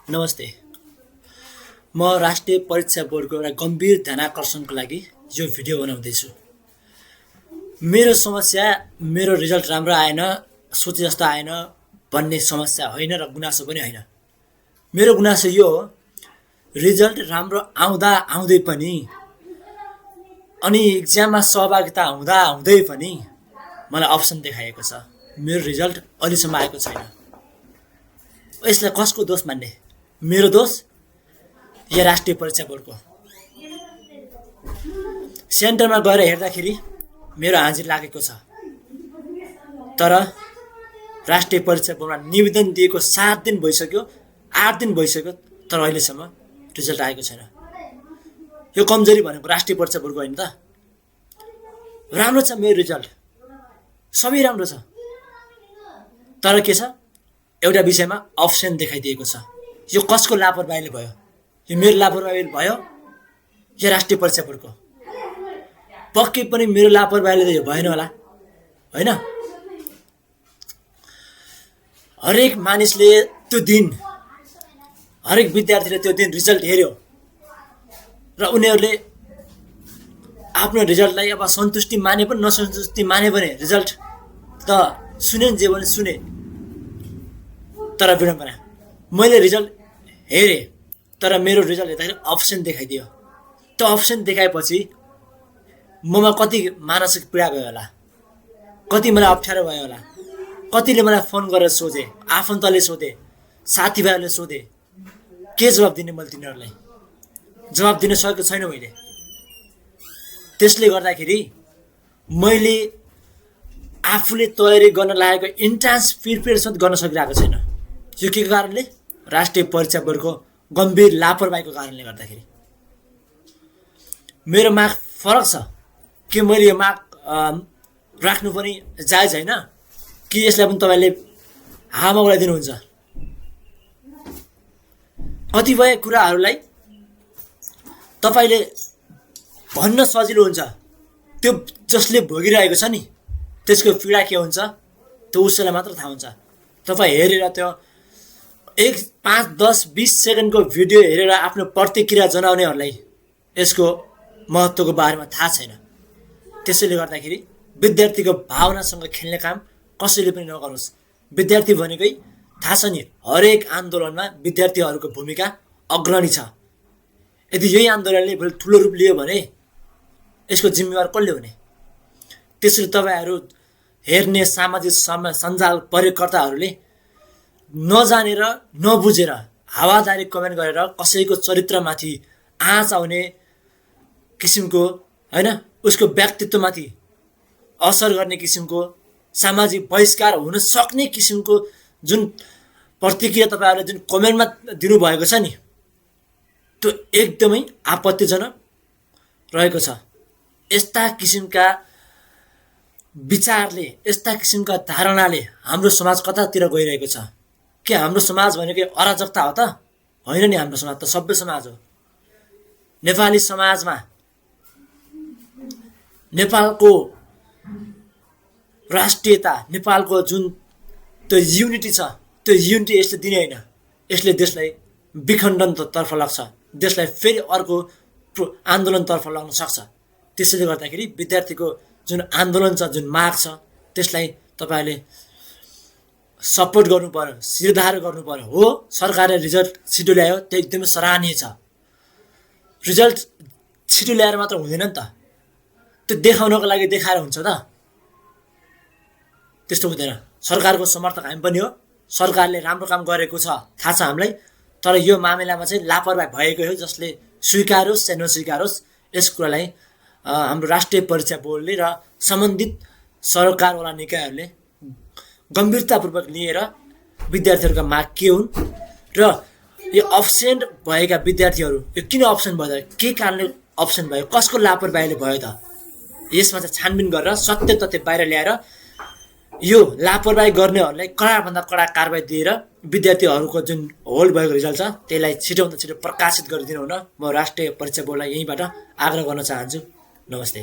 नमस्ते। म राष्ट्रिय परीक्षा बोर्डको एउटा गम्भीर ध्यानाकर्षणको लागि यो भिडियो बनाउँदैछु। मेरो समस्या मेरो रिजल्ट राम्रो आएन, सोचे जस्तो आएन भन्ने समस्या होइन र गुनासो पनि होइन। मेरो गुनासो यो हो, रिजल्ट राम्रो आउँदा आउँदै पनि अनि इक्जाममा सहभागिता हुँदा हुँदै पनि मलाई अप्सन देखाएको छ। मेरो रिजल्ट अहिलेसम्म आएको छैन। यसलाई कसको दोष मान्ने? मेरो दोष या राष्ट्रिय परीक्षा बोर्डको? सेन्टरमा गएर हेर्दाखेरि मेरो हाजिर लागेको छ, तर राष्ट्रिय परीक्षा बोर्डमा निवेदन दिएको 7 दिन भइसक्यो, 8 दिन भइसक्यो, तर अहिलेसम्म रिजल्ट आएको छैन। यो कमजोरी भनेको राष्ट्रिय परीक्षा बोर्डको होइन त? राम्रो छ मेरो रिजल्ट, सबै राम्रो छ, तर के छ, एउटा विषयमा अप्सन देखाइदिएको छ। यो कसको लापरवाहीले भयो? यो मेरो लापरवाहीले भयो या राष्ट्रिय परीक्षा बोर्डको? पक्कै पनि मेरो लापरवाहीले त यो भएन होला, होइन? हरेक मानिसले त्यो दिन, हरेक विद्यार्थीले त्यो दिन रिजल्ट हेऱ्यो र उनीहरूले आफ्नो रिजल्टलाई अब सन्तुष्टि माने पनि नसन्तुष्टि माने पनि रिजल्ट त सुने जे भने सुने, तर विडम्बना, मैले रिजल्ट हेरेँ तर मेरो रिजल्ट हेर्दाखेरि अप्सन देखाइदियो। त्यो अप्सन देखाएपछि ममा कति मानसिक पीडा गयो होला, कति मलाई अप्ठ्यारो भयो होला, कतिले मलाई फोन गरेर सोधे, आफन्तले सोधे, साथीभाइहरूले सोधे, के जवाब दिने मैले तिनीहरूलाई? जवाब दिन सकेको छैन मैले। त्यसले गर्दाखेरि मैले आफूले तयारी गर्न लागेको इन्ट्रान्स प्रिपेरेसन गर्न सकिरहेको छैन। यो के कारणले? राष्ट्रिय परीक्षा बोर्डको गम्भीर लापरवाहीको कारणले गर्दाखेरि। मेरो मार्क फरक छ, के मैले यो मार्क राख्नु पनि जायज होइन कि यसलाई पनि तपाईँले हावामा उडाइदिनुहुन्छ? कतिपय कुराहरूलाई तपाईँले भन्न सजिलो हुन्छ, त्यो जसले भोगिरहेको छ नि त्यसको पीडा के हुन्छ त्यो उसैलाई मात्र थाहा हुन्छ। तपाईँ हेरेर त्यो 1, 5, 10, 20 सेकेन्डको भिडियो हेरेर आफ्नो प्रतिक्रिया जनाउनेहरूलाई यसको महत्त्वको बारेमा थाहा छैन। त्यसैले गर्दाखेरि विद्यार्थीको भावनासँग खेल्ने काम कसैले पनि नगर्नुहोस्। विद्यार्थी भनेकै थाहा छ नि, हरेक आन्दोलनमा विद्यार्थीहरूको भूमिका अग्रणी छ। यदि यही आन्दोलनले भोलि ठुलो रूप लियो भने यसको जिम्मेवार कसले हुने? त्यसरी तपाईँहरू हेर्ने सामाजिक सञ्जाल प्रयोगकर्ताहरूले नजानेर नबुझेर हावादारी कमेन्ट गरेर कसैको चरित्रमाथि आँच आउने किसिमको, होइन, उसको व्यक्तित्वमाथि असर गर्ने किसिमको, सामाजिक बहिष्कार हुन सक्ने किसिमको जुन प्रतिक्रिया तपाईँहरूले जुन कमेन्टमा दिनुभएको छ नि, त्यो एकदमै आपत्तिजनक रहेको छ। यस्ता किसिमका विचारले, यस्ता किसिमका धारणाले हाम्रो समाज कतातिर गइरहेको छ? के हाम्रो समाज भनेको अराजकता हो त? होइन नि, हाम्रो समाज त सभ्य समाज हो। नेपाली समाजमा नेपालको राष्ट्रियता, नेपालको जुन त्यो युनिटी छ, त्यो युनिटी यसले दिने होइन। यसले देशलाई विखण्डनतर्फ लाग्छ, देशलाई फेरि अर्को आन्दोलनतर्फ लाग्न सक्छ। त्यसैले गर्दाखेरि विद्यार्थीको जुन आन्दोलन छ, जुन माग छ, त्यसलाई तपाईँहरूले सपोर्ट गर्नु पर्यो, शिरधार गर्नु पर्यो। हो, सरकारले रिजल्ट छिटो ल्यायो, त्यो एकदमै सराहनीय छ। रिजल्ट छिटो ल्याएर मात्र हुँदैन नि त, त्यो देखाउनको लागि देखाएर हुन्छ त? त्यस्तो हुँदैन। सरकारको समर्थक हामी पनि हो, सरकारले राम्रो काम गरेको छ थाहा छ हामीलाई, तर यो मामिलामा चाहिँ लापरवाही भएको हो, जसले स्वीकारोस् या नस्वीकारोस्, यस कुरालाई हाम्रो राष्ट्रिय परीक्षा बोर्डले र सम्बन्धित सरकारवाला निकायहरूले गम्भीरतापूर्वक लिएर विद्यार्थीहरूका माग के हुन् र यो अब्सेन्ट भएका विद्यार्थीहरू यो किन अब्सेन्ट भयो त? के कारणले अब्सेन्ट भयो? कसको लापरवाहीले भयो त? यसमा चाहिँ छानबिन गरेर सत्य तथ्य बाहिर ल्याएर यो लापरवाही गर्नेहरूलाई कडाभन्दा कडा कारबाही दिएर विद्यार्थीहरूको जुन होल्ड भएको रिजल्ट छ त्यसलाई छिटोभन्दा छिटो प्रकाशित गरिदिनु हुन म राष्ट्रिय परीक्षा बोर्डलाई यहीँबाट आग्रह गर्न चाहन्छु। नमस्ते।